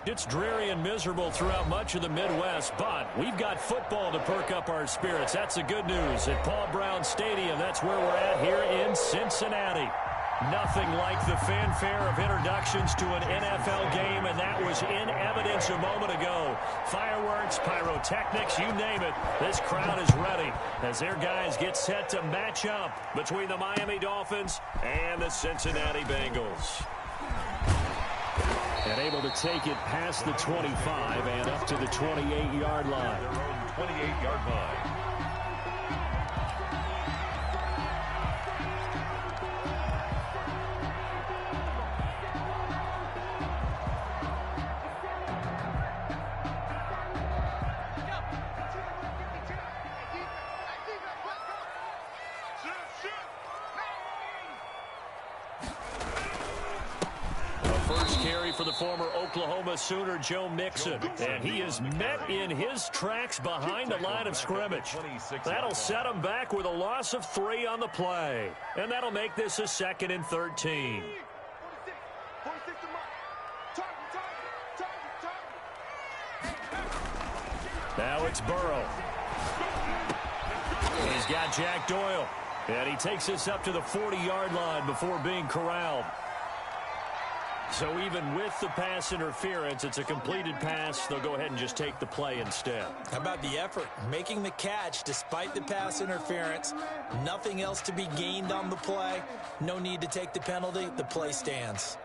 It's dreary and miserable throughout much of the Midwest, but we've got football to perk up our spirits. That's the good news. At Paul Brown Stadium, that's where we're at here in Cincinnati. Nothing like the fanfare of introductions to an NFL game, and that was in evidence a moment ago. Fireworks, pyrotechnics, you name it. This crowd is ready as their guys get set to match up between the Miami Dolphins and the Cincinnati Bengals. And able to take it past the 25 and up to the 28-yard line. 28-yard line. For the former Oklahoma Sooner, Joe Mixon. And he is met in his tracks behind the line of scrimmage. That'll set him back with a loss of 3 on the play. And that'll make this a 2nd and 13. Now it's Burrow. He's got Jack Doyle. And he takes this up to the 40-yard line before being corralled. So even with the pass interference, it's a completed pass. They'll go ahead and just take the play instead. How about the effort? Making the catch despite the pass interference. Nothing else to be gained on the play. No need to take the penalty. The play stands.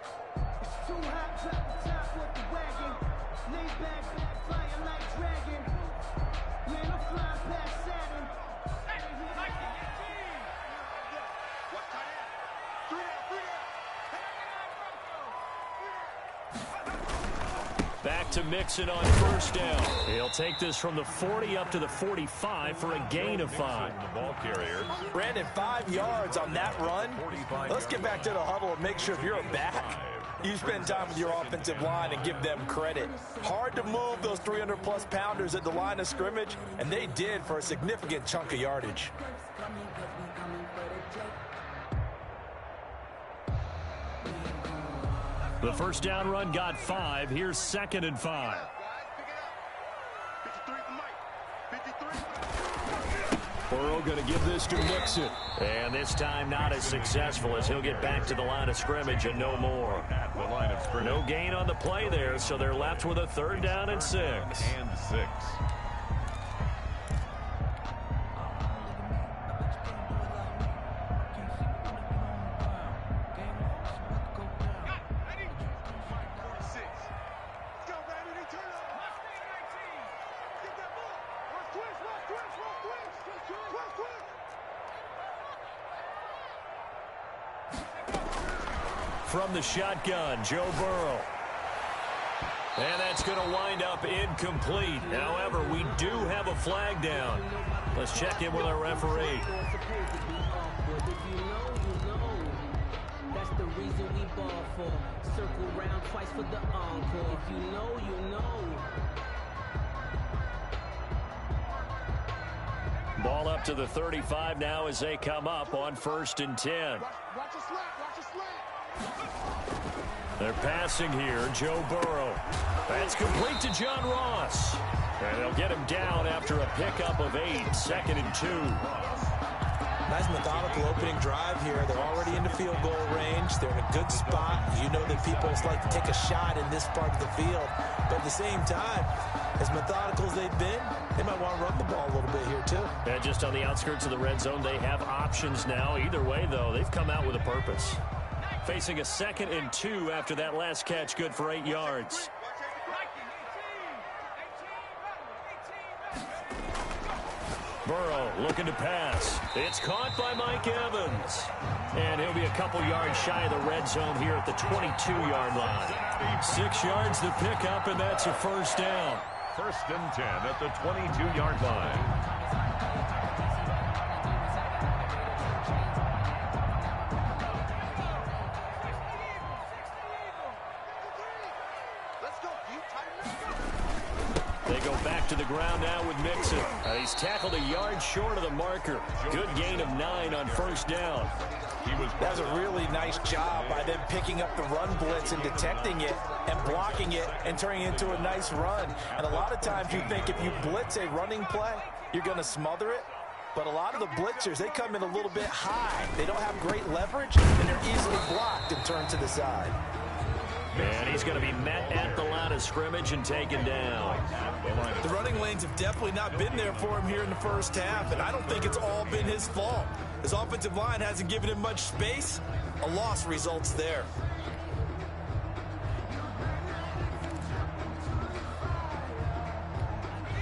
Back to Mixon on first down. He'll take this from the 40 up to the 45 for a gain of 5. The ball carrier. Brandon, 5 yards on that run. Let's get back to the huddle and make sure if you're a back, you spend time with your offensive line and give them credit. Hard to move those 300-plus pounders at the line of scrimmage, and they did for a significant chunk of yardage. The first down run got 5. Here's 2nd and 5. Burrow going to give this to Mixon. And this time not as successful as he'll get back to the line of scrimmage and no more. No gain on the play there, so they're left with a 3rd down and 6. From the shotgun, Joe Burrow. And that's going to wind up incomplete. However, we do have a flag down. Let's check in with our referee. That's the reason we ball for. Circle round twice for the encore. If you know, you know. Ball up to the 35 now as they come up on 1st and 10. They're passing here, Joe Burrow. That's complete to John Ross. And they'll get him down after a pickup of 8, 2nd and 2. Nice methodical opening drive here. They're already in the field goal range. They're in a good spot. You know that people like to take a shot in this part of the field. But at the same time, as methodical as they've been, they might want to run the ball a little bit here too. And just on the outskirts of the red zone, they have options now. Either way, though, they've come out with a purpose. Facing a 2nd and 2 after that last catch, good for 8 yards. Burrow looking to pass. It's caught by Mike Evans. And he'll be a couple yards shy of the red zone here at the 22-yard line. 6 yards to pick up, and that's a 1st down. 1st and 10 at the 22-yard line. They go back to the ground now with Mixon. He's tackled a yard short of the marker. Good gain of 9 on 1st down. That was a really nice job by them picking up the run blitz and detecting it and blocking it and turning it into a nice run. And a lot of times you think if you blitz a running play, you're going to smother it. But a lot of the blitzers, they come in a little bit high. They don't have great leverage, and they're easily blocked and turned to the side. And he's going to be met at the line of scrimmage and taken down. The running lanes have definitely not been there for him here in the first half, and I don't think it's all been his fault. His offensive line hasn't given him much space. A loss results there.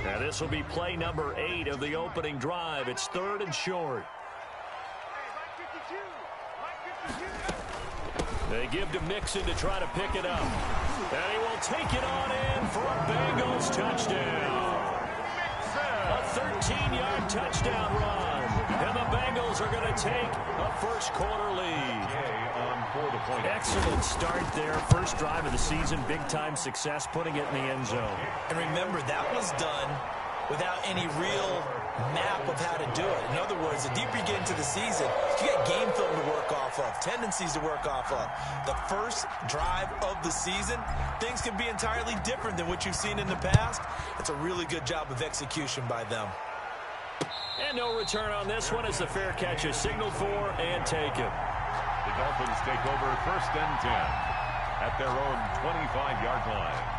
Now this will be play number 8 of the opening drive. It's 3rd and short. They give to Mixon to try to pick it up. And he will take it on in for a Bengals touchdown. A 13-yard touchdown run. And the Bengals are going to take a first-quarter lead. Excellent start there. First drive of the season. Big-time success putting it in the end zone. And remember, that was done without any real map of how to do it. In other words, the deeper you get into the season, you got game film to work off of, tendencies to work off of. The first drive of the season, things can be entirely different than what you've seen in the past. It's a really good job of execution by them. And no return on this one as the fair catch is signaled for and taken. The Dolphins take over 1st and 10 at their own 25-yard line.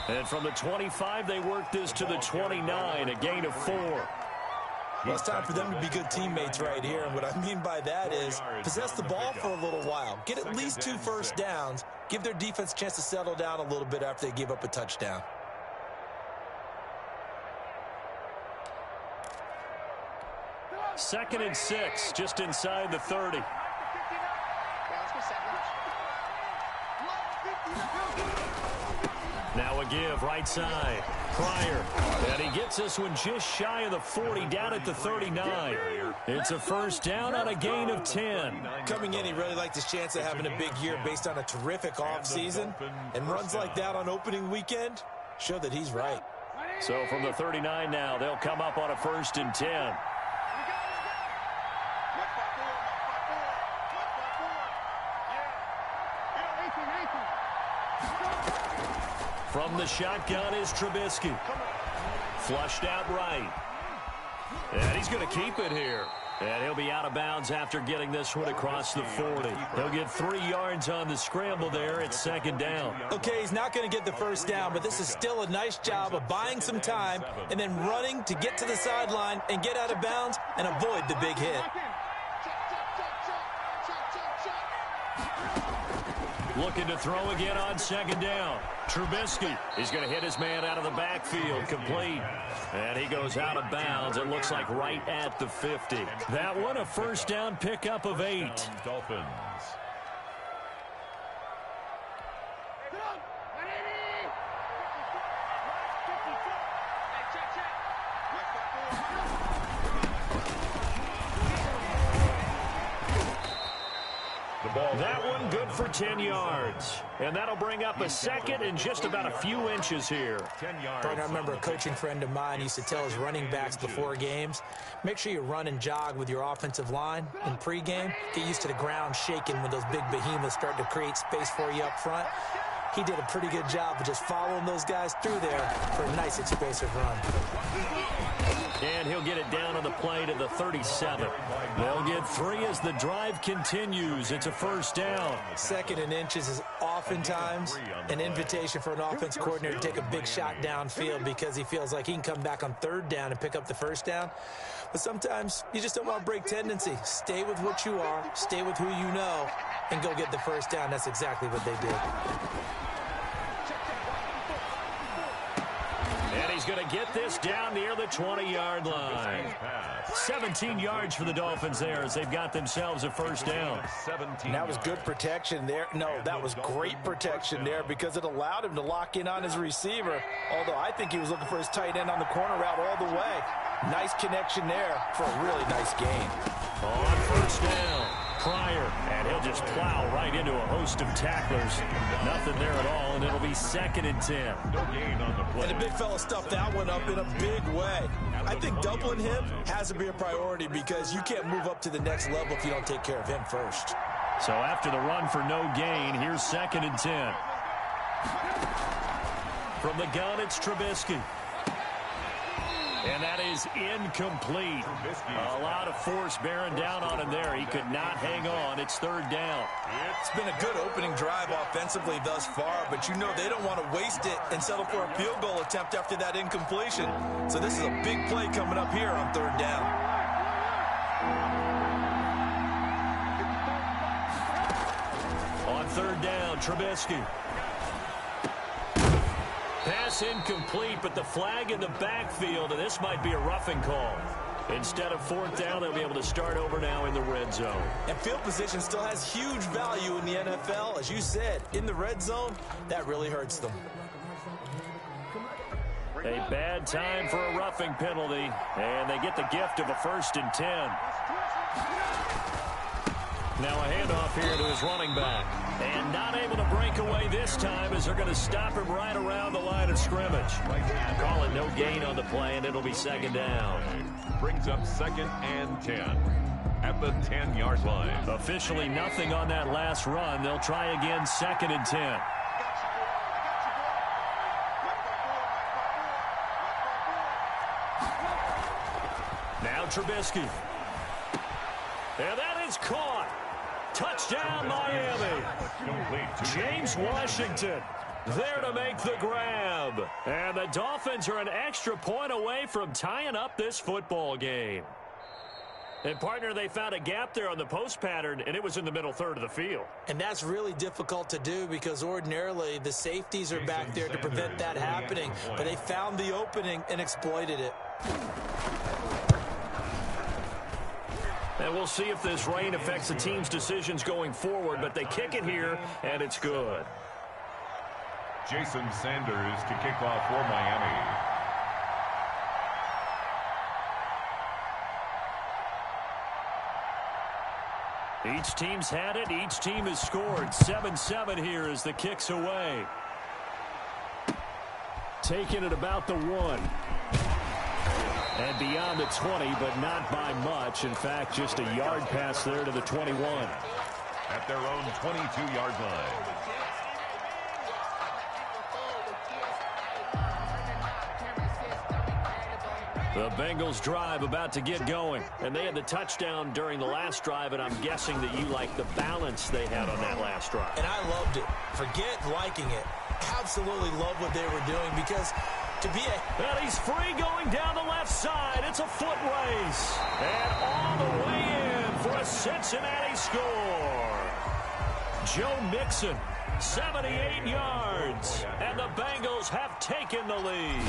And from the 25, they work this to the 29, a gain of 4. Well, it's time for them to be good teammates right here. And what I mean by that is possess the ball for a little while. Get at least 2 first downs. Give their defense a chance to settle down a little bit after they give up a touchdown. Second and 6, just inside the 30. Now a give, right side. Pryor. And he gets this one just shy of the 40, down at the 39. It's a first down on a gain of 10. Coming in, he really liked his chance of having a big year based on a terrific offseason. And runs like that on opening weekend show that he's right. So from the 39 now, they'll come up on a 1st and 10. From the shotgun is Trubisky. Flushed out right. And he's going to keep it here. And he'll be out of bounds after getting this one across the 40. He'll get 3 yards on the scramble there at 2nd down. Okay, he's not going to get the first down, but this is still a nice job of buying some time and then running to get to the sideline and get out of bounds and avoid the big hit. Looking to throw again on 2nd down. Trubisky, he's going to hit his man out of the backfield, complete. And he goes out of bounds, it looks like right at the 50. That one a first down pickup of 8. Dolphins. That one good for 10 yards. And that'll bring up a 2nd and just about a few inches here. 10 yards. I remember a coaching friend of mine used to tell his running backs before games, make sure you run and jog with your offensive line in pregame. Get used to the ground shaking when those big behemoths start to create space for you up front. He did a pretty good job of just following those guys through there for a nice explosive run. And he'll get it down on the play to the 37. They'll get 3 as the drive continues. It's a first down. 2nd and inches is oftentimes an invitation for an offense coordinator to take a big shot downfield because he feels like he can come back on 3rd down and pick up the first down. But sometimes you just don't want to break tendency. Stay with what you are, stay with who you know, and go get the first down. That's exactly what they did. And he's going to get this down near the 20-yard line. 17 yards for the Dolphins there as they've got themselves a first down. And that was good protection there. No, that was great protection there because it allowed him to lock in on his receiver, although I think he was looking for his tight end on the corner route all the way. Nice connection there for a really nice gain. On first down, Pryor, and he'll just plow right into a host of tacklers. Nothing there at all, and it'll be 2nd and 10. No gain on the play. And the big fella stuffed that one up in a big way. I think doubling him has to be a priority because you can't move up to the next level if you don't take care of him first. So after the run for no gain, here's 2nd and 10. From the gun, it's Trubisky. And that is incomplete. A lot of force bearing down on him there. He could not hang on. It's 3rd down. It's been a good opening drive offensively thus far, but you know they don't want to waste it and settle for a field goal attempt after that incompletion. So this is a big play coming up here on 3rd down. On 3rd down, Trubisky. Pass incomplete, but the flag in the backfield, and this might be a roughing call. Instead of 4th down, they'll be able to start over now in the red zone. And field position still has huge value in the NFL. As you said, in the red zone, that really hurts them. A bad time for a roughing penalty, and they get the gift of a 1st and 10. Now a handoff here to his running back. And not able to break away this time as they're going to stop him right around the line of scrimmage. Call it no gain on the play, and it'll be 2nd down. Brings up 2nd and 10 at the 10-yard line. Officially nothing on that last run. They'll try again 2nd and 10. Now Trubisky. And that is caught. Touchdown, Miami. James Washington there to make the grab. And the Dolphins are an extra point away from tying up this football game. And, partner, they found a gap there on the post pattern, and it was in the middle 3rd of the field. And that's really difficult to do because ordinarily the safeties are back there to prevent that happening. But they found the opening and exploited it. And we'll see if this rain affects the team's decisions going forward, but they kick it here, and it's good. Jason Sanders to kick off for Miami. Each team's had it. Each team has scored. 7-7 here as the kick's away. Taking it about the 1. And beyond the 20, but not by much. In fact, just a yard pass there to the 21. At their own 22-yard line. The Bengals drive about to get going. And they had the touchdown during the last drive, and I'm guessing that you like the balance they had on that last drive. And I loved it. Forget liking it. Absolutely love what they were doing because to be a... And he's free going down the left side. It's a foot race. And all the way in for a Cincinnati score. Joe Mixon, 78 yards. And the Bengals have taken the lead.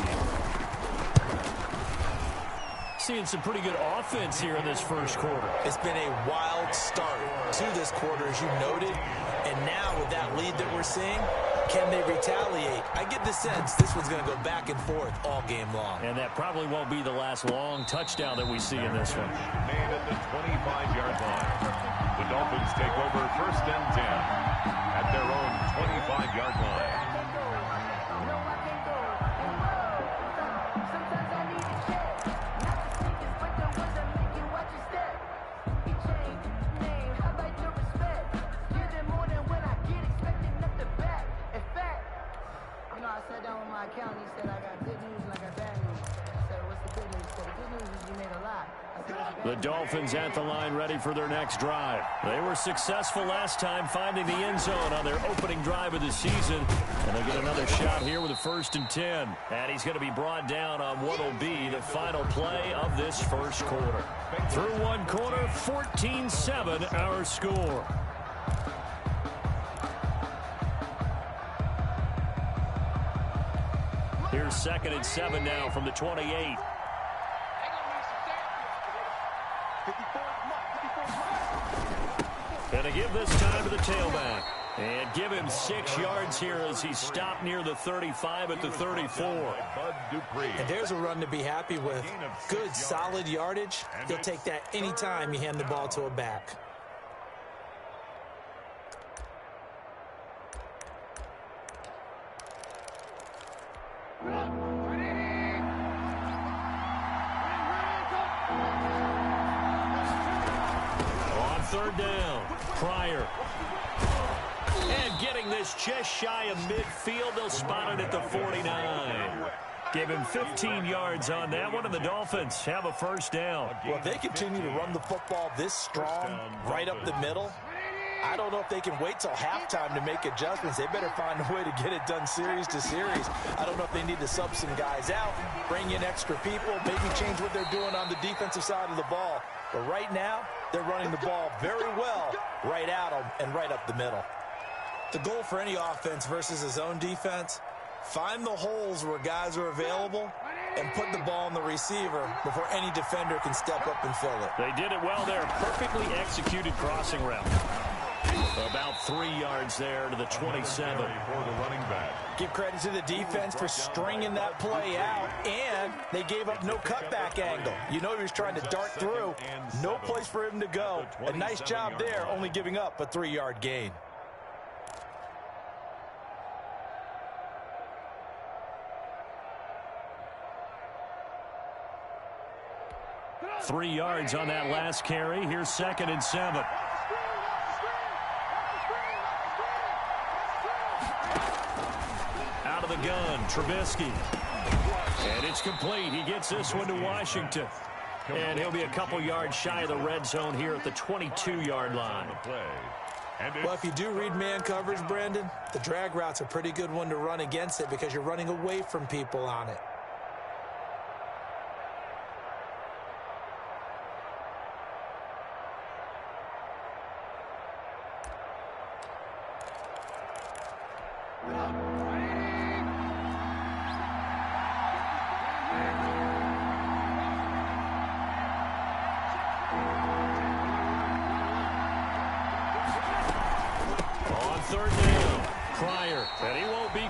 Seeing some pretty good offense here in this first quarter. It's been a wild start to this quarter, as you noted. And now with that lead that we're seeing, can they retaliate? I get the sense this one's going to go back and forth all game long. And that probably won't be the last long touchdown that we see in this one. Made at the 25-yard line. The Dolphins take over 1st and 10 at their own 25-yard line. The Dolphins at the line ready for their next drive. They were successful last time finding the end zone on their opening drive of the season. And they get another shot here with a 1st and 10. And he's going to be brought down on what will be the final play of this first quarter. Through one quarter, 14-7 our score. Here's 2nd and 7 now from the 28. Going to give this time to the tailback. And give him 6 yards here as he stopped near the 35 at the 34. And there's a run to be happy with. Good, solid yardage. He'll take that anytime you hand the ball to a back. On 3rd down, Pryor. And getting this just shy of midfield, they'll spot it at the 49. Give him 15 yards on that one, and the Dolphins have a 1st down. Well, if they continue to run the football this strong, right up the middle, I don't know if they can wait till halftime to make adjustments. They better find a way to get it done series to series. I don't know if they need to sub some guys out, bring in extra people, maybe change what they're doing on the defensive side of the ball. But right now, they're running the ball very well right at them and right up the middle. The goal for any offense versus a zone defense, find the holes where guys are available and put the ball in the receiver before any defender can step up and fill it. They did it well there. Perfectly executed crossing route. About 3 yards there to the 27. For the running back. Give credit to the defense for stringing that play out, and they gave up no cutback angle. You know he was trying to dart through. No place for him to go. A nice job there, only giving up a 3-yard gain. Three yards on that last carry. Here's 2nd and 7. Out of the gun, Trubisky. And it's complete. He gets this one to Washington. And he'll be a couple yards shy of the red zone here at the 22-yard line. Well, if you do read man coverage, Brandon, the drag route's a pretty good one to run against it because you're running away from people on it.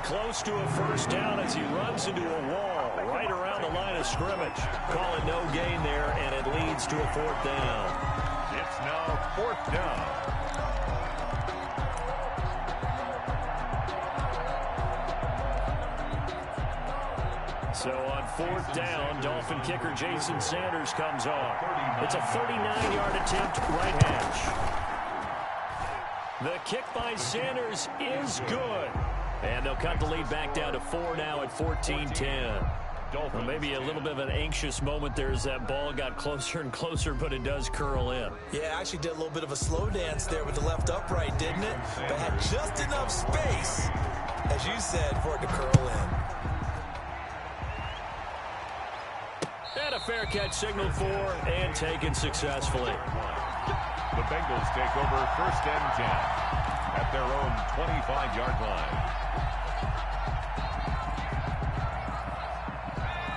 Close to a 1st down as he runs into a wall right around the line of scrimmage. Calling no gain there, and it leads to a 4th down. It's now 4th down. So on 4th down, Dolphin kicker Jason Sanders comes on. It's a 39-yard attempt, right hash. The kick by Sanders is good. And they'll cut the lead back down to 4 now at 14-10. Well, maybe a little bit of an anxious moment there as that ball got closer and closer, but it does curl in. Yeah, actually did a little bit of a slow dance there with the left upright, didn't it? But had just enough space, as you said, for it to curl in. And a fair catch signaled for and taken successfully. The Bengals take over 1st and 10 at their own 25-yard line.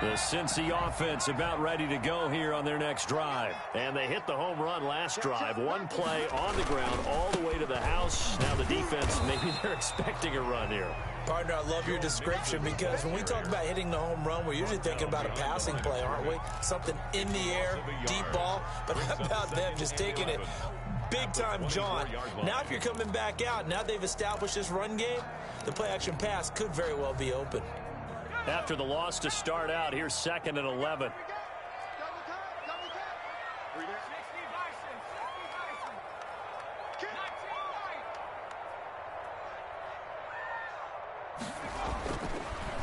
The Cincy offense about ready to go here on their next drive. And they hit the home run last drive. One play on the ground all the way to the house. Now the defense, maybe they're expecting a run here. Partner, I love your description because when we talk about hitting the home run, we're usually thinking about a passing play, aren't we? Something in the air, deep ball. But how about them just taking it big-time jaunt? Now if you're coming back out, now they've established this run game, the play-action pass could very well be open. After the loss to start out, here's 2nd and 11.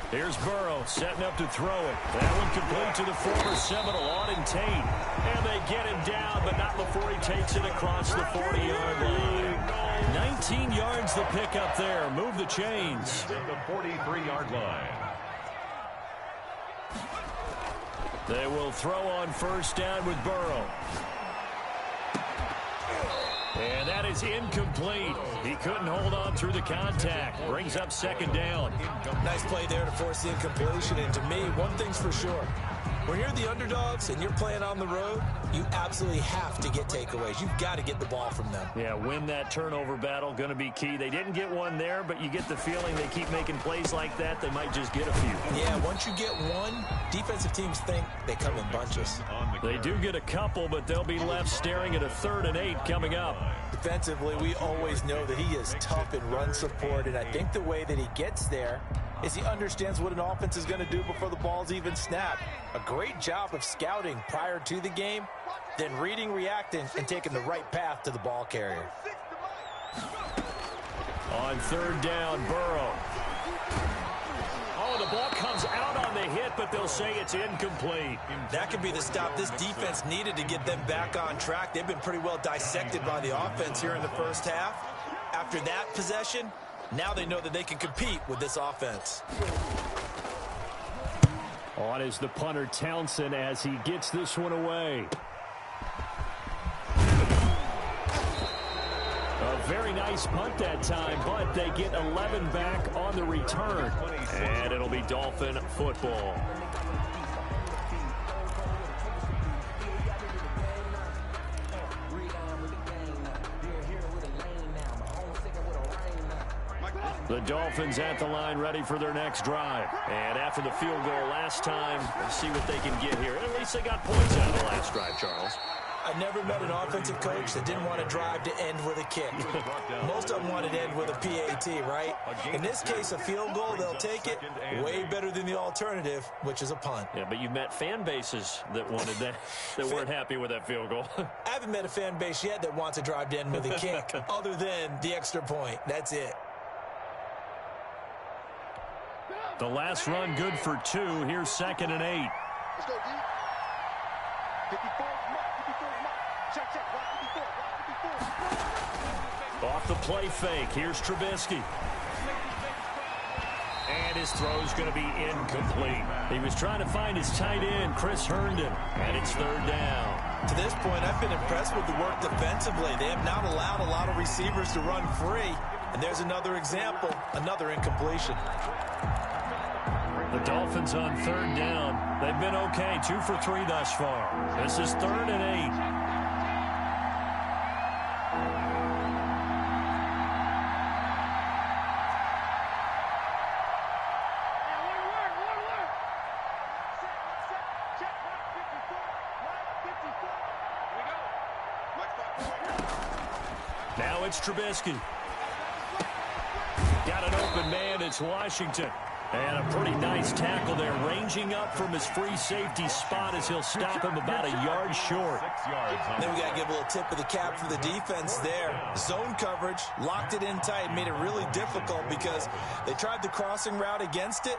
Here's Burrow setting up to throw it. That one complete to the former Seminole, Auden Tate. And they get him down, but not before he takes it across the 40-yard line. 19 yards the pickup there. Move the chains. The 43-yard line. They will throw on 1st down with Burrow. And that is incomplete. He couldn't hold on through the contact. Brings up second down. Nice play there to force the incompletion. And to me, one thing's for sure. When you're the underdogs and you're playing on the road, you absolutely have to get takeaways. You've got to get the ball from them. Yeah, win that turnover battle, going to be key. They didn't get one there, but you get the feeling they keep making plays like that, they might just get a few. Yeah, once you get one, defensive teams think they come in bunches. They do get a couple, but they'll be left staring at a 3rd and 8 coming up. Defensively, we always know that he is tough in run support, and I think the way that he gets there is he understands what an offense is going to do before the ball's even snapped. A great job of scouting prior to the game, then reading, reacting, and taking the right path to the ball carrier. On 3rd down, Burrow. Oh, the ball comes out on the hit, but they'll say it's incomplete. That could be the stop this defense needed to get them back on track. They've been pretty well dissected by the offense here in the first half. After that possession, now they know that they can compete with this offense. On is the punter, Townsend, as he gets this one away. A very nice punt that time, but they get 11 back on the return. And it'll be Dolphin football. The Dolphins at the line, ready for their next drive. And after the field goal last time, let's see what they can get here. At least they got points out of the last drive, Charles. I never met an offensive coach that didn't want to drive to end with a kick. Most of them wanted to end with a PAT, right? In this case, a field goal, they'll take it. Way better than the alternative, which is a punt. Yeah, but you've met fan bases that wanted that, that weren't happy with that field goal. I haven't met a fan base yet that wants to drive to end with a kick, other than the extra point. That's it. The last run good for 2. Here's 2nd and 8. Let's go, D. 54. Off the play fake. Here's Trubisky. And his throw's going to be incomplete. He was trying to find his tight end, Chris Herndon, and it's 3rd down. To this point, I've been impressed with the work defensively. They have not allowed a lot of receivers to run free. And there's another example, another incompletion. The Dolphins on 3rd down. They've been okay, 2 for 3 thus far. This is 3rd and 8. Now it's Trubisky. Got an open man. It's Washington. And a pretty nice tackle there, ranging up from his free safety spot as he'll stop him about a yard short. 6 yards. Then we got to give a little tip of the cap for the defense there. Zone coverage, locked it in tight, made it really difficult because they tried the crossing route against it,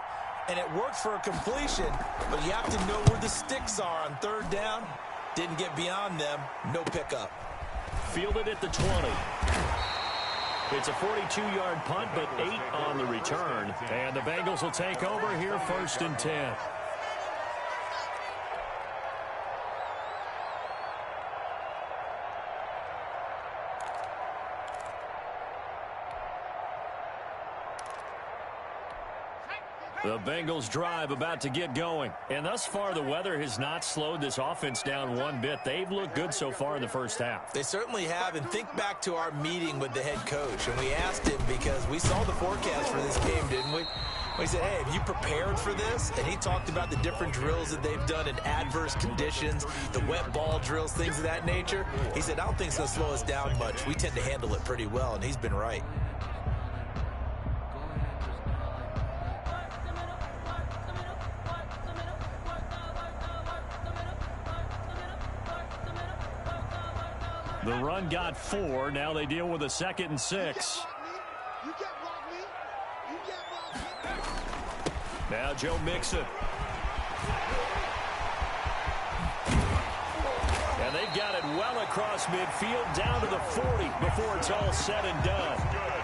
and it worked for a completion, but you have to know where the sticks are on 3rd down. Didn't get beyond them, no pickup. Fielded at the 20. It's a 42-yard punt, but 8 on the return. And the Bengals will take over here, 1st and 10. The Bengals drive about to get going. And thus far, the weather has not slowed this offense down one bit. They've looked good so far in the first half. They certainly have. And think back to our meeting with the head coach. And we asked him because we saw the forecast for this game, didn't we? We said, hey, have you prepared for this? And he talked about the different drills that they've done in adverse conditions, the wet ball drills, things of that nature. He said, I don't think it's going to slow us down much. We tend to handle it pretty well, and he's been right. The run got 4. Now they deal with a 2nd and 6. Now Joe Mixon. And they've got it well across midfield down to the 40 before it's all said and done.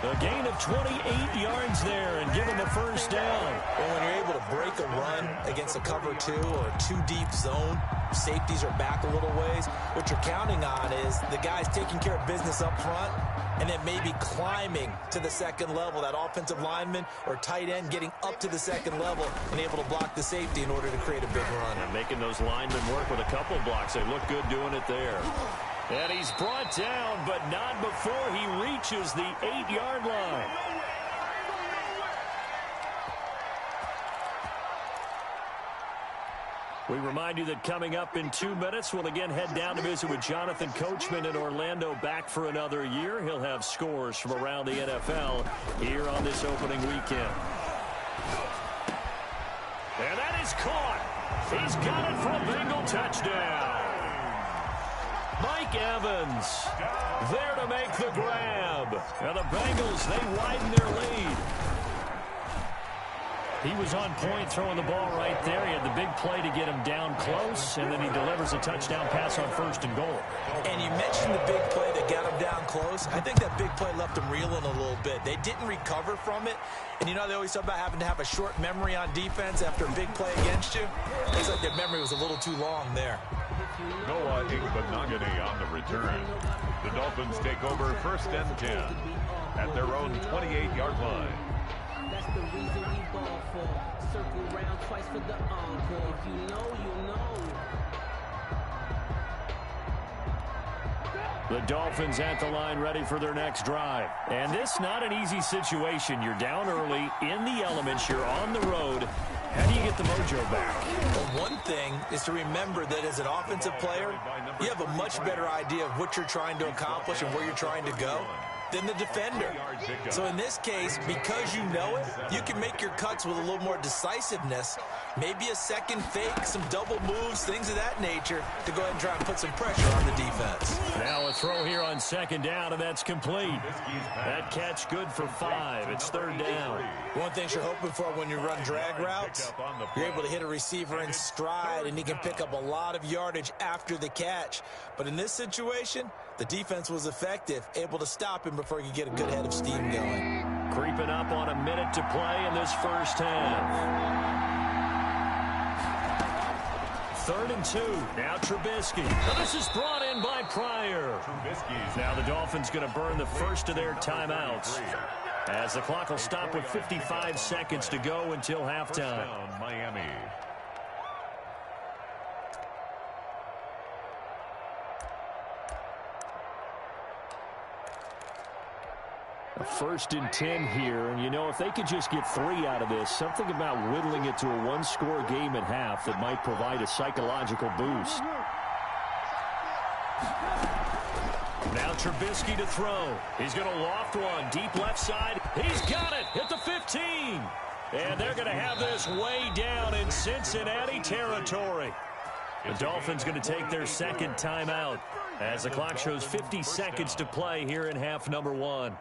A gain of 28 yards there and give them a 1st down. Well, when you're able to break run against a cover 2 or a 2-deep zone, safeties are back a little ways, what you're counting on is the guys taking care of business up front and then maybe climbing to the second level, that offensive lineman or tight end getting up to the second level and able to block the safety in order to create a big run. And making those linemen work with a couple blocks. They look good doing it there. And he's brought down, but not before he reaches the 8-yard line. We remind you that coming up in 2 minutes, we'll again head down to visit with Jonathan Coachman in Orlando, back for another year. He'll have scores from around the NFL here on this opening weekend. And that is caught. He's got it for a Bengal touchdown. Mike Evans there to make the grab. And the Bengals, they widen their lead. He was on point throwing the ball right there. He had the big play to get him down close, and then he delivers a touchdown pass on 1st and goal. And you mentioned the big play that got him down close. I think that big play left him reeling a little bit. They didn't recover from it. And you know they always talk about having to have a short memory on defense after a big play against you. Looks like their memory was a little too long there. Noah Igbenogany on the return. The Dolphins take over 1st and 10 at their own 28-yard line. That's the reason we ball for. Circle round twice for the encore. If you know, you know. The Dolphins at the line ready for their next drive. And this not an easy situation. You're down early, in the elements, you're on the road. How do you get the mojo back? Well, one thing is to remember that as an offensive player, you have a much better idea of what you're trying to accomplish and where you're trying to go than the defender. So in this case, because you know it, you can make your cuts with a little more decisiveness, maybe a second fake, some double moves, things of that nature, to go ahead and try and put some pressure on the defense. Now a throw here on 2nd down, and that's complete. That catch good for 5. It's 3rd down. One thing you're hoping for when you run drag routes, you're able to hit a receiver in stride, and he can pick up a lot of yardage after the catch. But in this situation, the defense was effective, able to stop him before he could get a good head of steam going. Creeping up on a minute to play in this first half. 3rd and 2. Now Trubisky. Now this is brought in by Pryor. Now the Dolphins going to burn the first of their timeouts, as the clock will stop with 55 seconds to go until halftime. Miami. A 1st and 10 here, and you know, if they could just get 3 out of this, something about whittling it to a 1-score game at half that might provide a psychological boost. Now Trubisky to throw. He's going to loft one, deep left side. He's got it at the 15. And they're going to have this way down in Cincinnati territory. The Dolphins going to take their 2nd timeout, as the clock shows 50 seconds to play here in half number 1.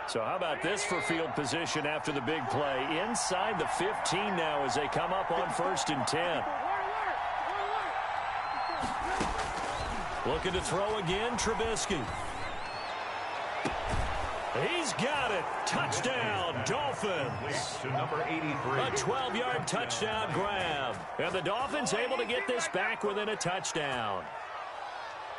So how about this for field position after the big play? Inside the 15 now as they come up on 1st and 10. Looking to throw again, Trubisky. He's got it. Touchdown, Dolphins. To number 83. A 12-yard touchdown grab. And the Dolphins able to get this back within a touchdown.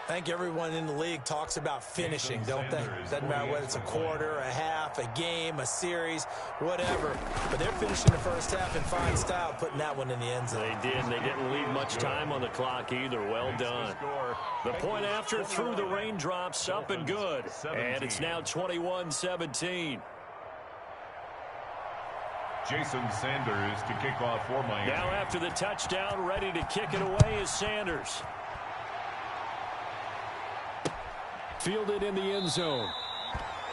I think everyone in the league talks about finishing, don't they? Doesn't matter whether it's a quarter, a half, a game, a series, whatever. But they're finishing the first half in fine style, putting that one in the end zone. They did. They didn't leave much time on the clock either. Well done. The point after through the raindrops, up and good. And it's now 21-17. Jason Sanders to kick off for Miami. Now after the touchdown, ready to kick it away is Sanders. Fielded in the end zone.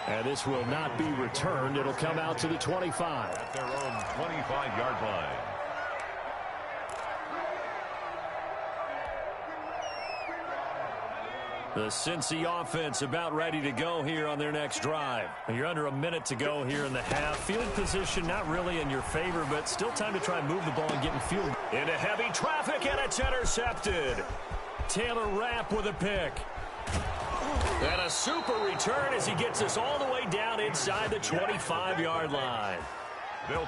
And this will not be returned. It'll come out to the 25. At their own 25-yard line. The Cincy offense about ready to go here on their next drive. You're under a minute to go here in the half. Field position not really in your favor, but still time to try and move the ball and get in field. Into heavy traffic, and it's intercepted. Taylor Rapp with a pick. And a super return as he gets us all the way down inside the 25-yard line.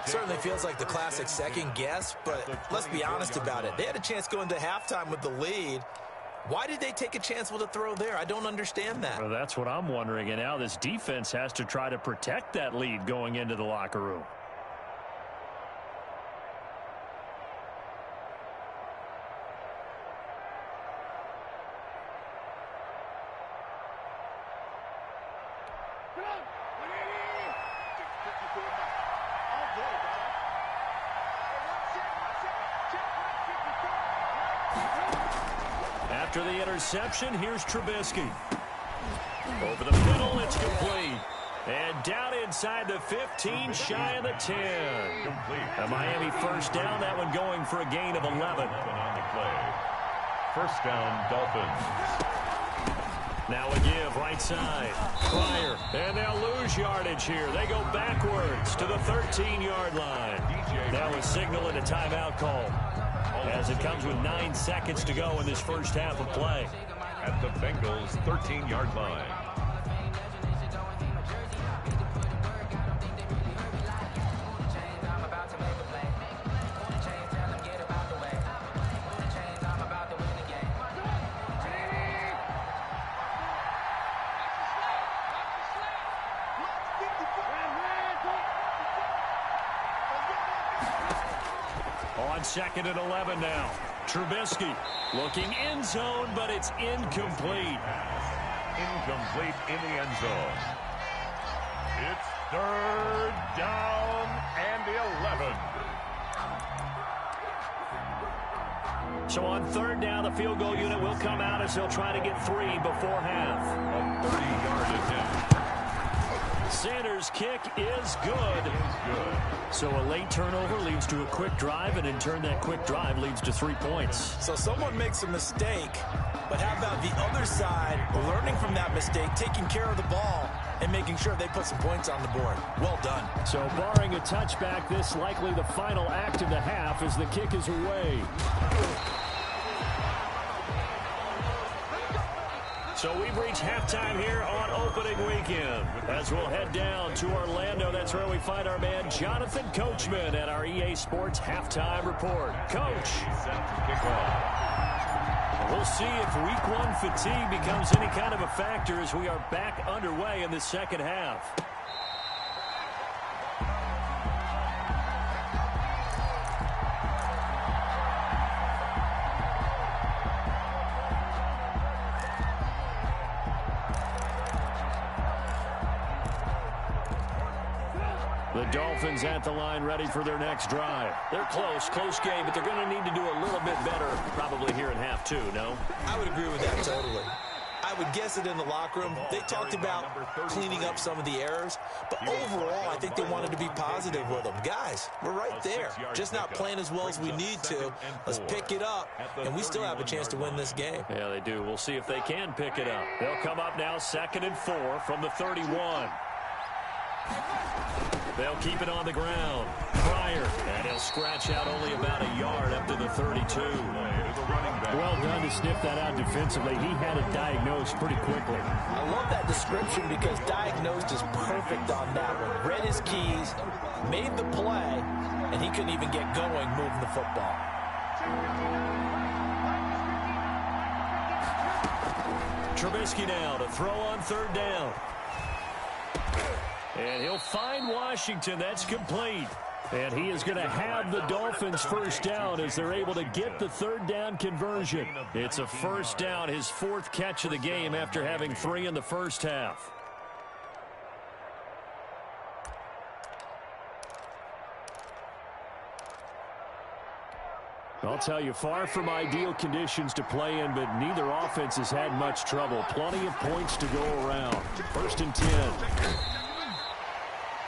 Certainly feels like the classic second guess, but let's be honest about it. They had a chance going to halftime with the lead. Why did they take a chance with a throw there? I don't understand that. Well, that's what I'm wondering. And now this defense has to try to protect that lead going into the locker room. After the interception, here's Trubisky. Over the middle, it's complete. And down inside the 15, shy of the 10. A Miami first down, that one going for a gain of 11. On the play. First down, Dolphins. Now a give, right side. Pryor, and they'll lose yardage here. They go backwards to the 13-yard line. Now a signal and a timeout call, as it comes with 9 seconds to go in this first half of play. At the Bengals' 13-yard line. On second and 11 now. Trubisky looking end zone, but it's incomplete. Incomplete in the end zone. It's third down and 11. So on third down, the field goal unit will come out as they'll try to get 3 before half. A 30-yard attempt. Sanders' kick is good. So a late turnover leads to a quick drive, and in turn that quick drive leads to 3 points. So someone makes a mistake, but how about the other side learning from that mistake, taking care of the ball, and making sure they put some points on the board? Well done. So barring a touchback, this likely the final act of the half as the kick is away. So we've reached halftime here on opening weekend. As we'll head down to Orlando, that's where we find our man Jonathan Coachman at our EA Sports Halftime Report. Coach, we'll see if Week 1 fatigue becomes any kind of a factor as we are back underway in the second half. The Dolphins at the line ready for their next drive. They're close game, but they're going to need to do a little bit better probably here in half 2, no? I would agree with that totally. I would guess it in the locker room. They talked about cleaning up some of the errors, but overall, I think they wanted to be positive with them. Guys, we're right there. Just not playing as well as we need to. Let's pick it up, and we still have a chance to win this game. Yeah, they do. We'll see if they can pick it up. They'll come up now 2nd and 4 from the 31. They'll keep it on the ground. Pryor, and he'll scratch out only about a yard up to the 32. Well done to sniff that out defensively. He had it diagnosed pretty quickly. I love that description because diagnosed is perfect on that one. Read his keys, made the play, and he couldn't even get going moving the football. Trubisky now to throw on 3rd down. And he'll find Washington. That's complete. And he is going to have the Dolphins first down as they're able to get the 3rd down conversion. It's a first down, his 4th catch of the game after having 3 in the first half. I'll tell you, far from ideal conditions to play in, but neither offense has had much trouble. Plenty of points to go around. 1st and 10.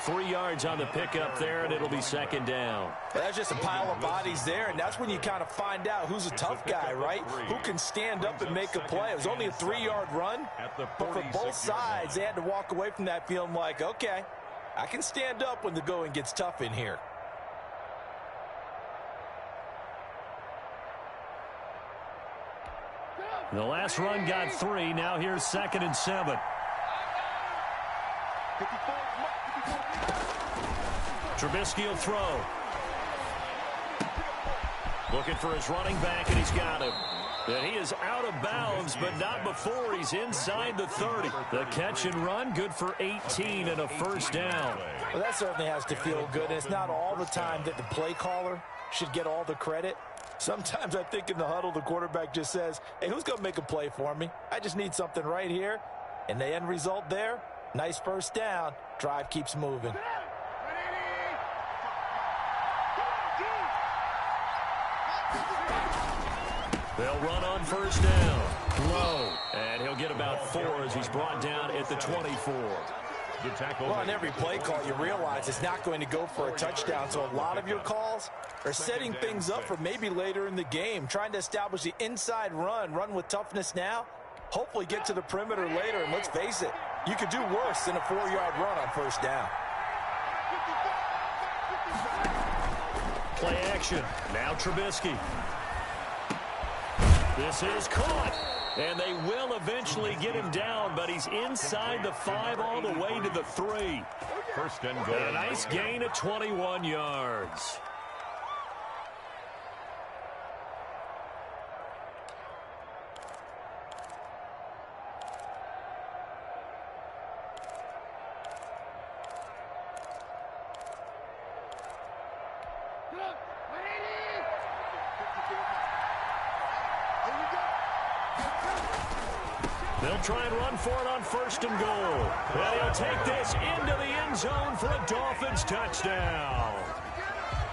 3 yards on the pickup there, and it'll be 2nd down. That's just a pile of bodies there, and that's when you kind of find out who's a tough guy, right? Who can stand up and make a play. It was only a 3-yard run, but for both sides, they had to walk away from that feeling like, okay, I can stand up when the going gets tough in here. The last run got 3. Now here's 2nd and 7. 54. Trubisky will throw. Looking for his running back, and he's got him. And he is out of bounds, but not before he's inside the 30. The catch and run, good for 18 and a first down. Well, that certainly has to feel good, and it's not all the time that the play caller should get all the credit. Sometimes I think in the huddle, the quarterback just says, hey, who's going to make a play for me? I just need something right here. And the end result there, nice first down. Drive keeps moving. They'll run on first down. Low. And he'll get about 4 as he's brought down at the 24. Well, on every play call, you realize it's not going to go for a touchdown. So a lot of your calls are setting things up for maybe later in the game, trying to establish the inside run with toughness now, hopefully get to the perimeter later. And let's face it, you could do worse than a 4-yard run on first down. Play action. Now Trubisky. This is caught. And they will eventually get him down, but he's inside the 5 all the way to the 3. First and goal. And a nice gain of 21 yards. They'll try and run for it on first and goal. And he'll take this into the end zone for a Dolphins touchdown.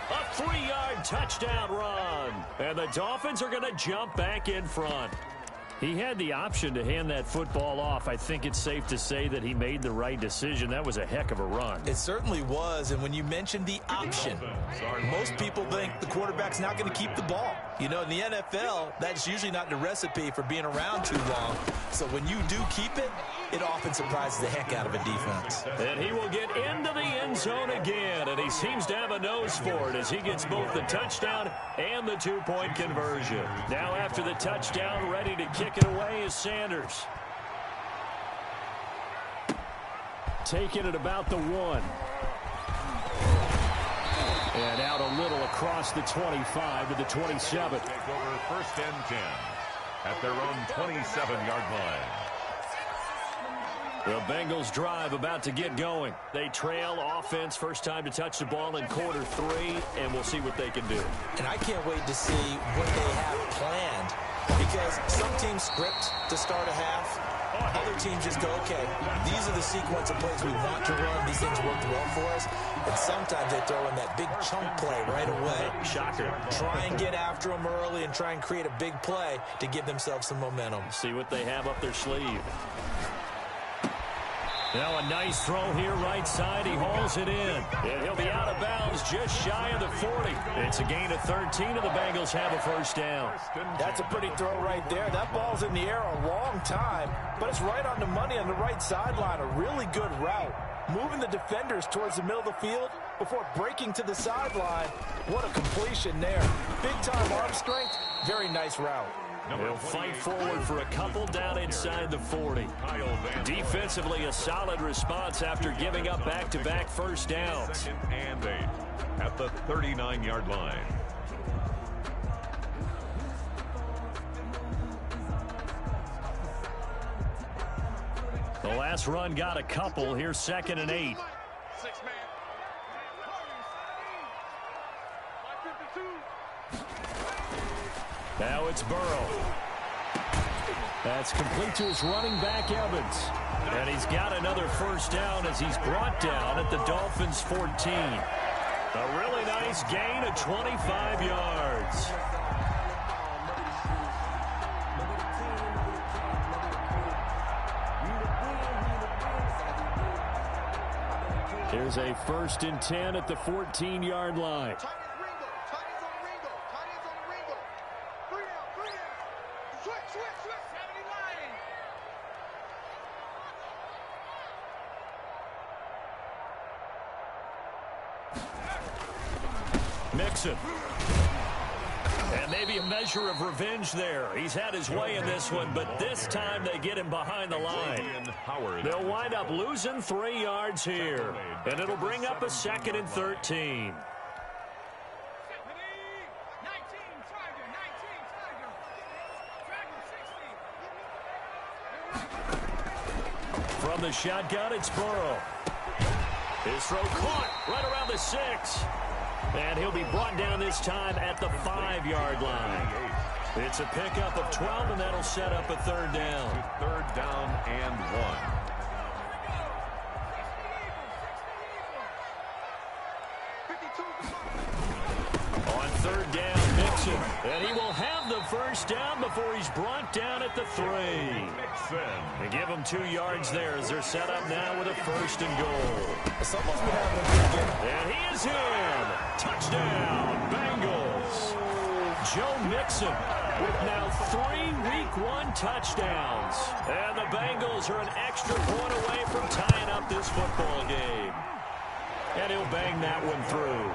A 3-yard touchdown run. And the Dolphins are going to jump back in front. He had the option to hand that football off. I think it's safe to say that he made the right decision. That was a heck of a run. It certainly was, and when you mentioned the option, most people think the quarterback's not going to keep the ball. You know, in the NFL, that's usually not the recipe for being around too long. So when you do keep it, it often surprises the heck out of a defense. And he will get into the end zone again, and he seems to have a nose for it as he gets both the touchdown and the 2-point conversion. Now after the touchdown, ready to kick it away is Sanders. Taking it about the 1. And out a little across the 25 to the 27. Take over first and 10 at their own 27-yard line. The Bengals drive about to get going. They trail offense, first time to touch the ball in quarter 3, and we'll see what they can do. And I can't wait to see what they have planned, because some teams script to start a half. Other teams just go, okay, these are the sequence of plays we want to run. These things worked well for us. And sometimes they throw in that big chunk play right away. Shocker. Try and get after them early and try and create a big play to give themselves some momentum. See what they have up their sleeve. Now a nice throw here right side. He hauls it in. And he'll be out of bounds just shy of the 40. It's a gain of 13, and the Bengals have a first down. That's a pretty throw right there. That ball's in the air a long time, but it's right on the money on the right sideline. A really good route. Moving the defenders towards the middle of the field before breaking to the sideline. What a completion there. Big-time arm strength. Very nice route. They'll fight forward for a couple down inside the 40. Defensively, a solid response after giving up back-to-back first downs. Second and 8 at the 39-yard line. The last run got a couple. Here's 2nd and 8. Now it's Burrow. That's complete to his running back, Evans. And he's got another first down as he's brought down at the Dolphins' 14. A really nice gain of 25 yards. Here's a 1st and 10 at the 14-yard line. Mixon. And maybe a measure of revenge there. He's had his way in this one, but this time they get him behind the line. They'll wind up losing 3 yards here, and it'll bring up a 2nd and 13. From the shotgun, it's Burrow. His throw caught right around the 6. And he'll be brought down this time at the 5-yard line. It's a pickup of 12, and that'll set up a 3rd down. 3rd down and 1. On 3rd down, Mixon. And he will have the 1st down before he's brought down at the 3. They give him 2 yards there as they're set up now with a 1st and goal. Someone's been having a good game. And he is in. Touchdown, Bengals. Joe Mixon with now 3 Week 1 touchdowns. And the Bengals are an extra point away from tying up this football game. And he'll bang that one through.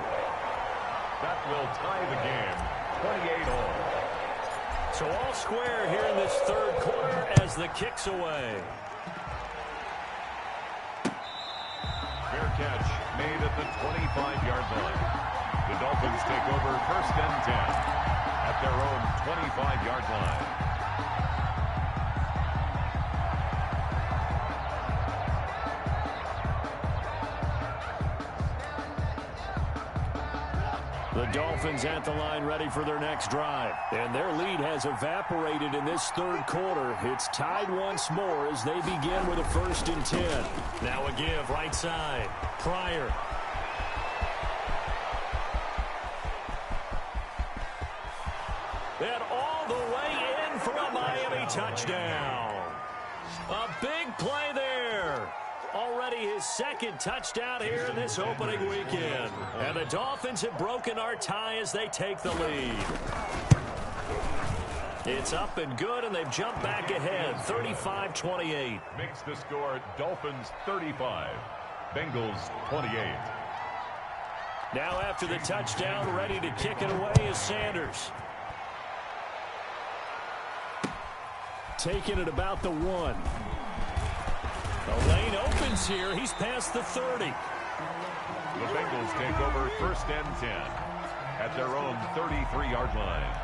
That will tie the game, 28-all. So all square here in this 3rd quarter as the kick's away. Fair catch made at the 25-yard line. The Dolphins take over 1st and 10 at their own 25-yard line. The Dolphins at the line ready for their next drive. And their lead has evaporated in this 3rd quarter. It's tied once more as they begin with a 1st and 10. Now a give right side. Pryor. And all the way in for a Miami touchdown. A big play there. Already his 2nd touchdown here in this opening weekend. And the Dolphins have broken our tie as they take the lead. It's up and good, and they've jumped back ahead, 35-28. Makes the score Dolphins 35, Bengals 28. Now after the touchdown, ready to kick it away is Sanders. Taking it about the 1. The lane opens here. He's past the 30. The Bengals take over 1st and 10 at their own 33-yard line.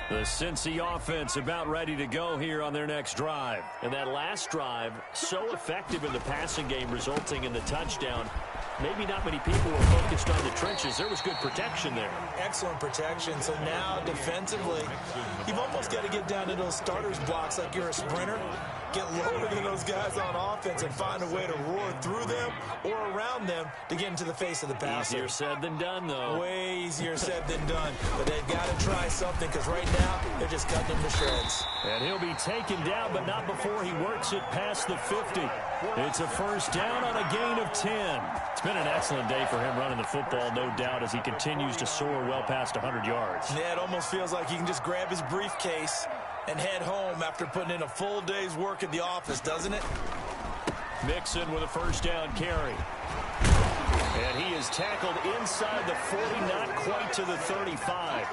The Cincy offense about ready to go here on their next drive. And that last drive, so effective in the passing game, resulting in the touchdown. Maybe not many people were focused on the trenches. There was good protection there. Excellent protection. So now defensively, you've almost got to get down to those starters blocks like you're a sprinter. Get lower than those guys on offense and find a way to roar through them or around them to get into the face of the passer. Easier said than done, though. Way easier said than done. But they've got to try something because right now they're just cutting them to shreds. And he'll be taken down, but not before he works it past the 50. It's a 1st down on a gain of 10. It's been an excellent day for him running the football, no doubt, as he continues to soar well past 100 yards. Yeah, it almost feels like he can just grab his briefcase and head home after putting in a full day's work at the office, doesn't it? Mixon with a 1st down carry. And he is tackled inside the 40, not quite to the 35.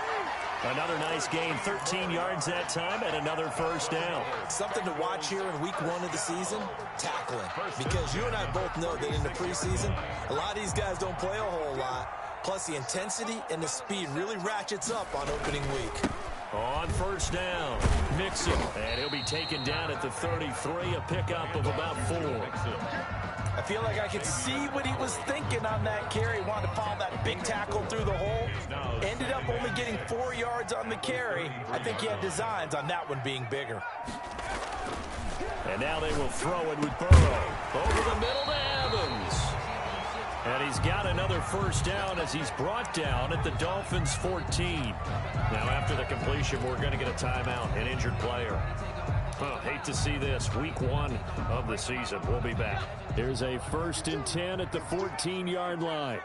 Another nice gain, 13 yards that time, and another 1st down. Something to watch here in week 1 of the season, tackling. Because you and I both know that in the preseason, a lot of these guys don't play a whole lot. Plus, the intensity and the speed really ratchets up on opening week. On 1st down, Mixon. And he'll be taken down at the 33, a pickup of about 4. I feel like I could see what he was thinking on that carry. Wanted to follow that big tackle through the hole. Ended up only getting 4 yards on the carry. I think he had designs on that one being bigger. And now they will throw it with Burrow. Over the middle to Evans. And he's got another 1st down as he's brought down at the Dolphins' 14. Now after the completion, we're going to get a timeout, an injured player. Hate to see this. Week 1 of the season. We'll be back. There's a 1st and 10 at the 14-yard line.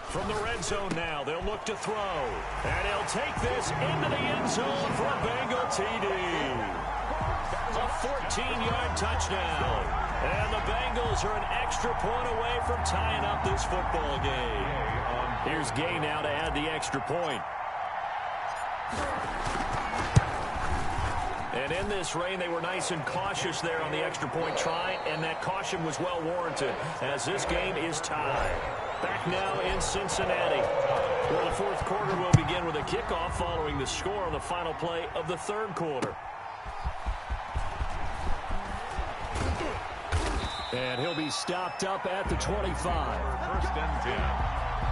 From the red zone now. They'll look to throw. And he'll take this into the end zone for a Bengal TD. A 14-yard touchdown. And the Bengals are an extra point away from tying up this football game. Here's Gay now to add the extra point. And in this rain, they were nice and cautious there on the extra point try, and that caution was well warranted as this game is tied. Back now in Cincinnati, where the fourth quarter will begin with a kickoff following the score on the final play of the third quarter. And he'll be stopped up at the 25. First and 10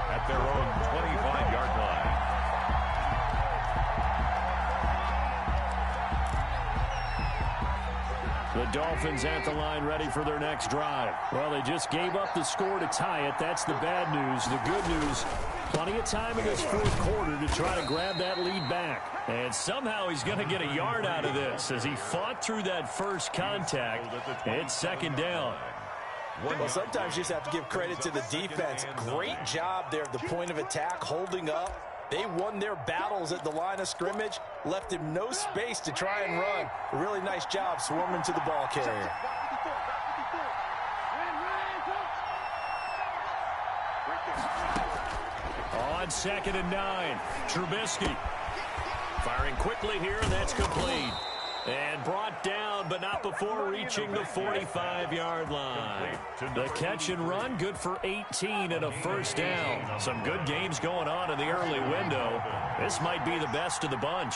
at their own 25-yard line. The Dolphins at the line ready for their next drive. Well, they just gave up the score to tie it. That's the bad news. The good news, plenty of time in this fourth quarter to try to grab that lead back. And somehow he's going to get a yard out of this as he fought through that first contact. It's second down. Well, sometimes you just have to give credit to the defense. Great job there at the point of attack, holding up. They won their battles at the line of scrimmage, left him no space to try and run. A really nice job swarming to the ball carrier. On 2nd and 9, Trubisky firing quickly here, and that's complete. And brought down, but not before reaching the 45-yard line. The catch and run, good for 18 and a first down. Some good games going on in the early window. This might be the best of the bunch.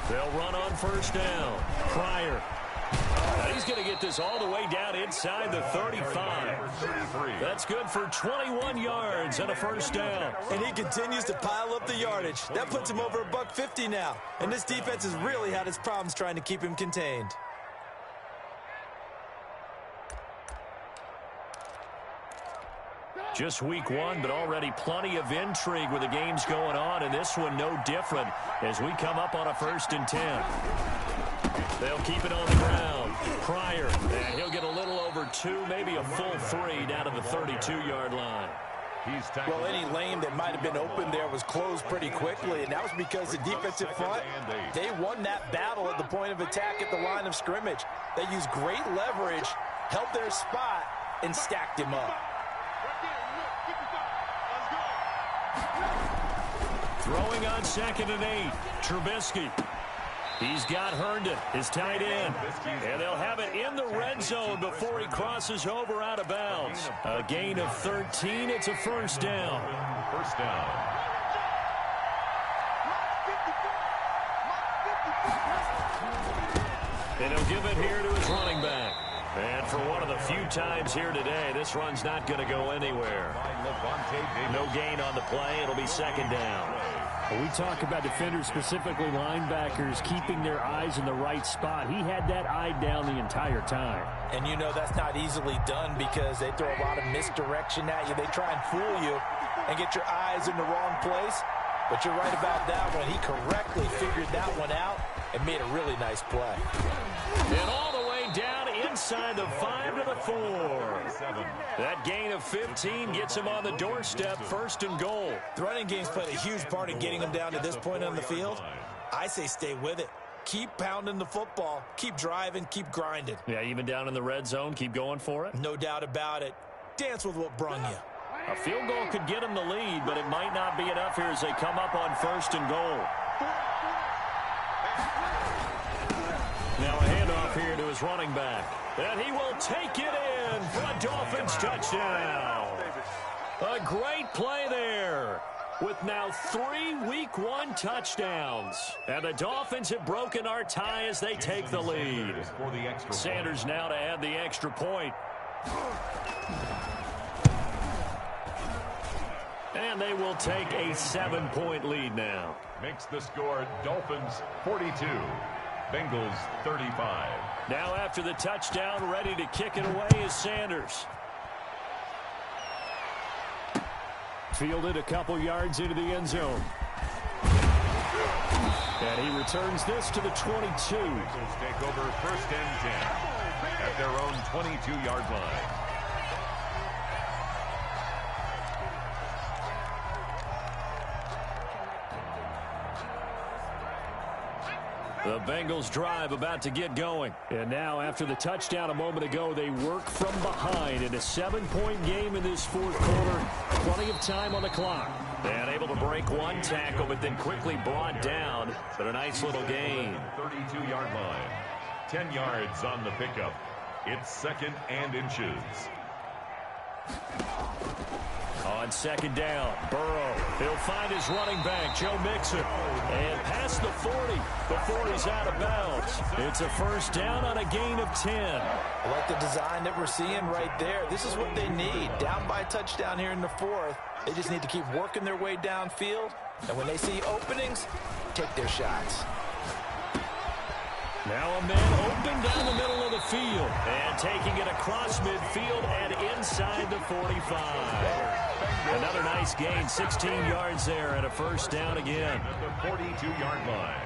They'll run on first down. Pryor. Now he's going to get this all the way down inside the 35. That's good for 21 yards and a first down. And he continues to pile up the yardage. That puts him over $150 now. And this defense has really had its problems trying to keep him contained. Just week one, but already plenty of intrigue with the games going on, and this one no different as we come up on a 1st and 10. They'll keep it on the ground. Pryor, and he'll get a little over 2, maybe a full 3 down to the 32-yard line. Well, any lane that might have been open there was closed pretty quickly, and that was because the defensive front, they won that battle at the point of attack at the line of scrimmage. They used great leverage, held their spot, and stacked him up. Throwing on 2nd and 8, Trubisky. He's got Herndon, his tight end. And they'll have it in the red zone before he crosses over out of bounds. A gain of 13. It's a first down. First down. And he'll give it here to his running back. And for one of the few times here today, this run's not going to go anywhere. No gain on the play. It'll be second down. Well, we talk about defenders, specifically linebackers, keeping their eyes in the right spot. He had that eye down the entire time. And you know that's not easily done because they throw a lot of misdirection at you. They try and fool you and get your eyes in the wrong place. But you're right about that one. He correctly figured that one out and made a really nice play. And all the way down inside the 5 to the 4. That gain of 15 gets him on the doorstep, 1st and goal. The running game's played a huge part in getting him down to this point on the field. I say stay with it. Keep pounding the football. Keep driving. Keep grinding. Yeah, even down in the red zone, keep going for it. No doubt about it. Dance with what brung you. A field goal could get him the lead, but it might not be enough here as they come up on 1st and goal. Now a handoff here to his running back. And he will take it in for a Dolphins touchdown. A great play there with now 3 Week 1 touchdowns. And the Dolphins have broken our tie as they take the lead. Sanders now to add the extra point. And they will take a 7-point lead now. Makes the score Dolphins 42, Bengals 35. Now after the touchdown, ready to kick it away is Sanders. Fielded a couple yards into the end zone. And he returns this to the 22. Bengals take over 1st and 10 at their own 22-yard line. The Bengals drive about to get going. And now, after the touchdown a moment ago, they work from behind in a 7-point game in this fourth quarter. Plenty of time on the clock. And able to break one tackle, but then quickly brought down. But a nice little gain. 32-yard line. 10 yards on the pickup. It's 2nd and inches. On 2nd down, Burrow. He'll find his running back, Joe Mixon. And past the 40. The 40's out of bounds. It's a first down on a gain of 10. I like the design that we're seeing right there. This is what they need. Down by a touchdown here in the 4th. They just need to keep working their way downfield. And when they see openings, take their shots. Now a man open down the middle of the field. And taking it across midfield and inside the 45. Another nice gain, 16 yards there and a first down again. At the 42-yard line.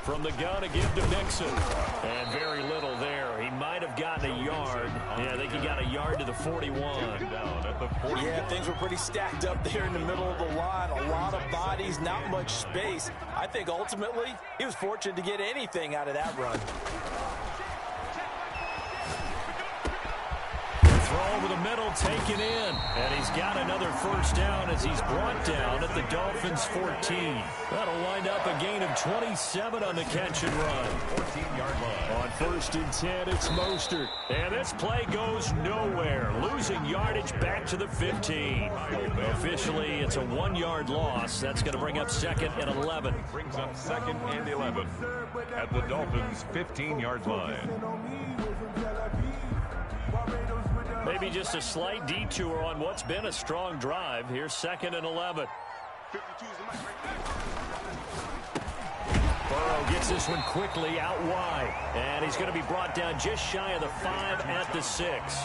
From the gun, a give to Mixon. And very little there. He might have gotten a yard. Yeah, I think he got a yard to the 41. Down at the 40. Yeah, things were pretty stacked up there in the middle of the line. A lot of bodies, not much space. I think ultimately he was fortunate to get anything out of that run. Throw over the middle, taken in. And he's got another first down as he's brought down at the Dolphins' 14. That'll wind up a gain of 27 on the catch and run. 14-yard line. On 1st and 10, it's Mostert. And this play goes nowhere. Losing yardage back to the 15. Officially, it's a 1-yard loss. That's going to bring up 2nd and 11. Brings up 2nd and 11 at the Dolphins' 15-yard line. Maybe just a slight detour on what's been a strong drive. Here's 2nd and 11. Burrow gets this one quickly out wide. And he's going to be brought down just shy of the 5 at the 6.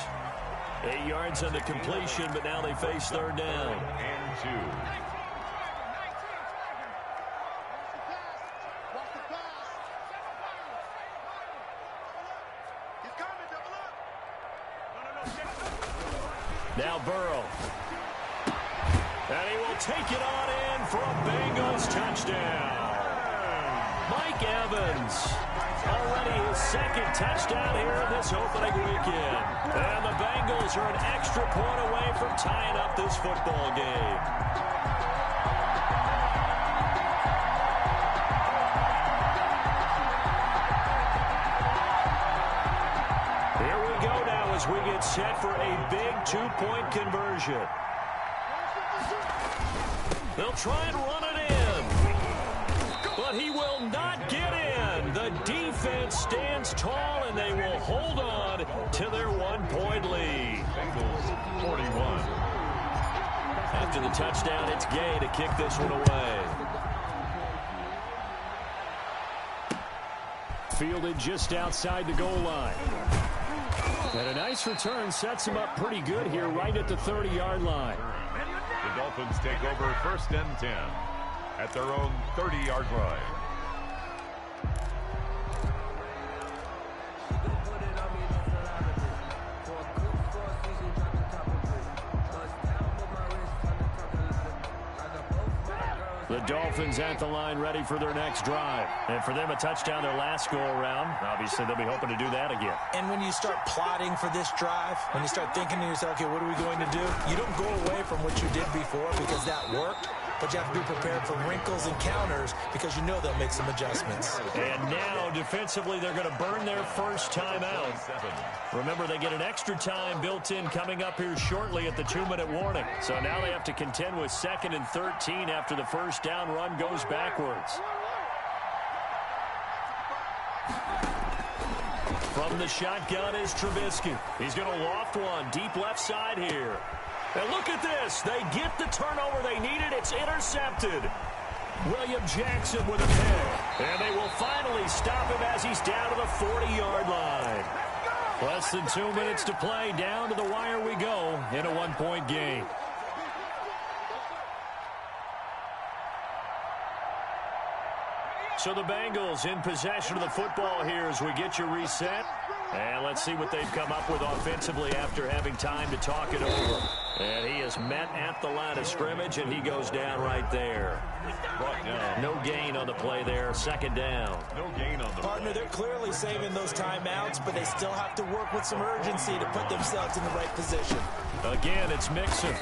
8 yards on the completion, but now they face 3rd down. And 2. Now Burrow. And he will take it on in for a Bengals touchdown. Mike Evans. Already his 2nd touchdown here in this opening weekend. And the Bengals are an extra point away from tying up this football game. Here we go now as we get set for a big 2-point conversion. They'll try and run it in. But he will not get in. The defense stands tall, and they will hold on to their 1-point lead. Bengals 41. After the touchdown, it's Gay to kick this one away. Fielded just outside the goal line. And a nice return sets him up pretty good here right at the 30-yard line. The Dolphins take over 1st and 10 at their own 30-yard line. The Dolphins at the line ready for their next drive. And for them, a touchdown their last go-around. Obviously, they'll be hoping to do that again. And when you start plotting for this drive, when you start thinking to yourself, okay, what are we going to do? You don't go away from what you did before because that worked. But you have to be prepared for wrinkles and counters because you know they'll make some adjustments. And now, defensively, they're going to burn their first time out. Remember, they get an extra time built in coming up here shortly at the 2-minute warning. So now they have to contend with 2nd and 13 after the first down run goes backwards. From the shotgun is Trubisky. He's going to loft one deep left side here. And look at this. They get the turnover they needed. It's intercepted. William Jackson with a pick. And they will finally stop him as he's down to the 40-yard line. Less than 2 minutes to play. Down to the wire we go in a 1-point game. So the Bengals in possession of the football here as we get you reset. And let's see what they've come up with offensively after having time to talk it over. And he is met at the line of scrimmage, and he goes down right there. No gain on the play there. Second down. No gain on the Partner, they're clearly saving those timeouts, but they still have to work with some urgency to put themselves in the right position. Again, it's Mixon.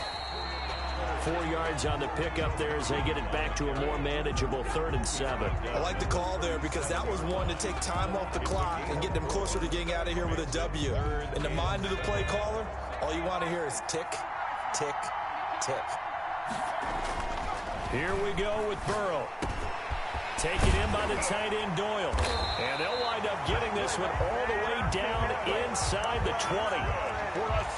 4 yards on the pickup there as they get it back to a more manageable 3rd and 7. I like the call there because that was one to take time off the clock and get them closer to getting out of here with a W. In the mind of the play caller, all you want to hear is tick, tick, tick. Here we go with Burrow. Taken in by the tight end Doyle. And they'll wind up getting this one all the way down inside the 20.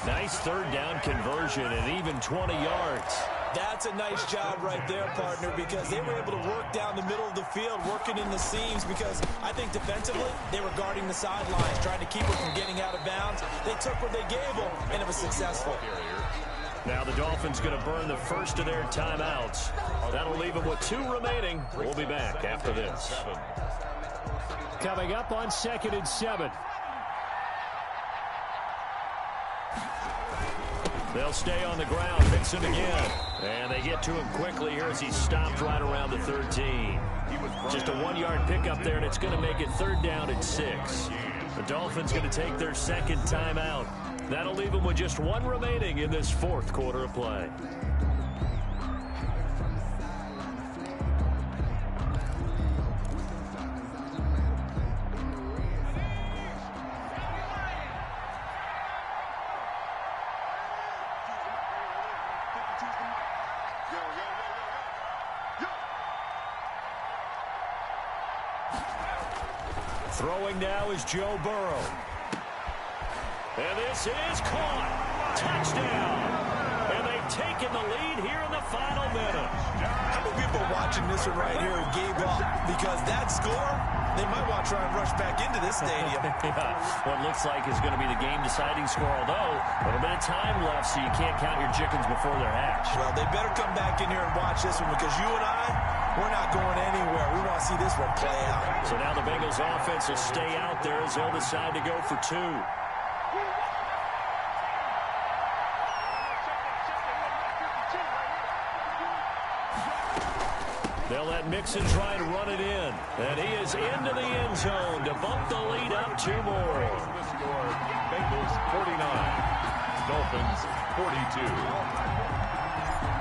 Nice 3rd down conversion and even 20 yards. That's a nice job right there, partner, because they were able to work down the middle of the field, working in the seams, because I think defensively they were guarding the sidelines, trying to keep it from getting out of bounds. They took what they gave them, and it was successful. Now the Dolphins going to burn the first of their timeouts. That'll leave them with 2 remaining. We'll be back after this. Coming up on 2nd and 7. They'll stay on the ground. Mixon again. And they get to him quickly here as he stopped right around the 13. Just a 1-yard pickup there, and it's going to make it 3rd down and 6. The Dolphins going to take their 2nd timeout. That'll leave them with just 1 remaining in this 4th quarter of play. Throwing now is Joe Burrow. And this is caught. Touchdown. And they've taken the lead here in the final minute. How many people watching this one right here who gave up? Because that score, they might want to try and rush back into this stadium. Yeah, what looks like is going to be the game-deciding score, although a little bit of time left, so you can't count your chickens before they're hatched. Well, they better come back in here and watch this one, because you and I, we're not going anywhere. We want to see this one play out. So now the Bengals offense will stay out there as they'll decide to go for 2. They'll let Mixon try and run it in. And he is into the end zone to bump the lead up 2 more. Bengals 49, Dolphins 42.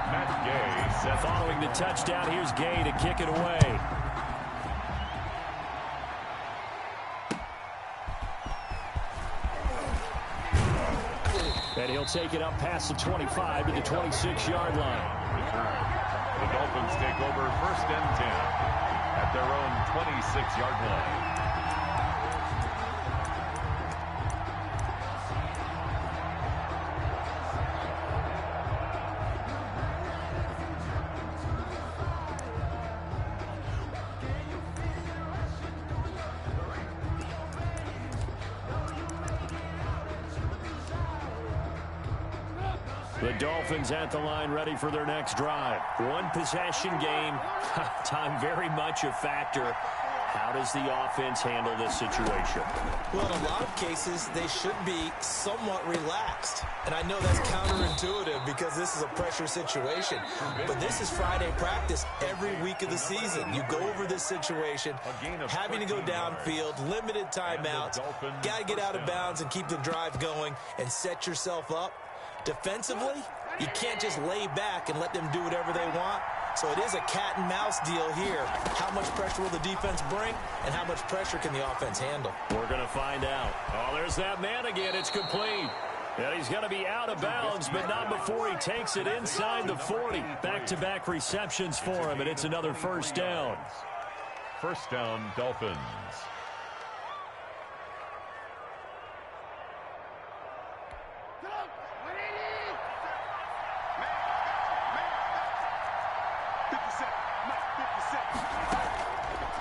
Matt Gay set. Following the touchdown, here's Gay to kick it away. And he'll take it up past the 25 to the 26-yard line. The Dolphins take over 1st and 10 at their own 26-yard line. The Dolphins at the line, ready for their next drive. 1 possession game. Time very much a factor. How does the offense handle this situation? Well, in a lot of cases, they should be somewhat relaxed. And I know that's counterintuitive because this is a pressure situation. But this is Friday practice every week of the season. You go over this situation, having to go downfield, limited timeouts, got to get out of bounds and keep the drive going and set yourself up. Defensively, you can't just lay back and let them do whatever they want. So it is a cat and mouse deal here. How much pressure will the defense bring, and how much pressure can the offense handle? We're going to find out. Oh, there's that man again. It's complete. And he's going to be out of bounds, but not before he takes it inside the 40. Back-to-back receptions for him, and it's another 1st down. 1st down, Dolphins.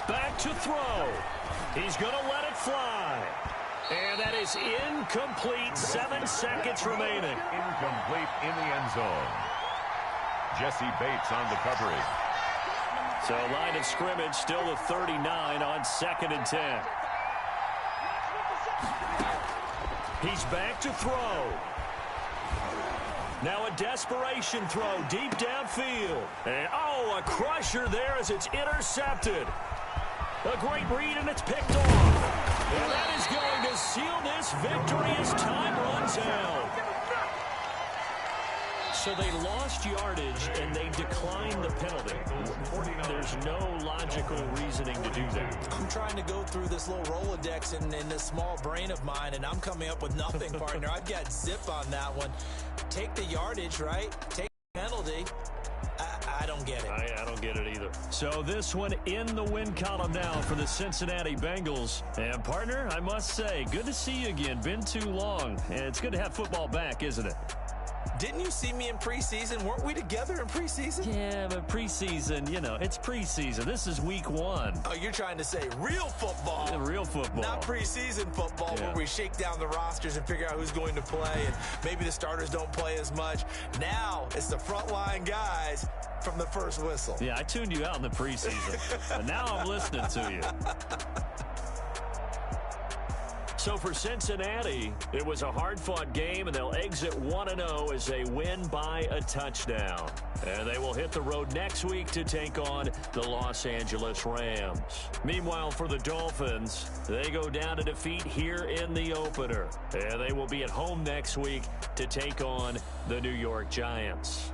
Back to throw. He's going to let it fly. And that is incomplete. 7 seconds remaining. Incomplete in the end zone. Jesse Bates on the coverage. So line of scrimmage still the 39 on 2nd and 10. He's back to throw. Now a desperation throw deep downfield. And, oh, a crusher there as it's intercepted. A great read, and it's picked off. And that is going to seal this victory as time runs out. So they lost yardage, and they declined the penalty. There's no logical reasoning to do that. I'm trying to go through this little Rolodex in this small brain of mine, and I'm coming up with nothing, partner. I've got zip on that one. Take the yardage, right? Take the penalty. I don't get it. I don't get it either. So this one in the win column now for the Cincinnati Bengals. And, partner, I must say, good to see you again. Been too long. And it's good to have football back, isn't it? Didn't you see me in preseason? Weren't we together in preseason? Yeah, but preseason, you know, it's preseason. This is week 1. Oh, you're trying to say real football. Yeah, real football. Not preseason football where we shake down the rosters and figure out who's going to play, and maybe the starters don't play as much. Now it's the frontline guys from the first whistle. Yeah, I tuned you out in the preseason, but now I'm listening to you. So for Cincinnati, it was a hard-fought game, and they'll exit 1-0 as they win by a touchdown. And they will hit the road next week to take on the Los Angeles Rams. Meanwhile, for the Dolphins, they go down to defeat here in the opener. And they will be at home next week to take on the New York Giants.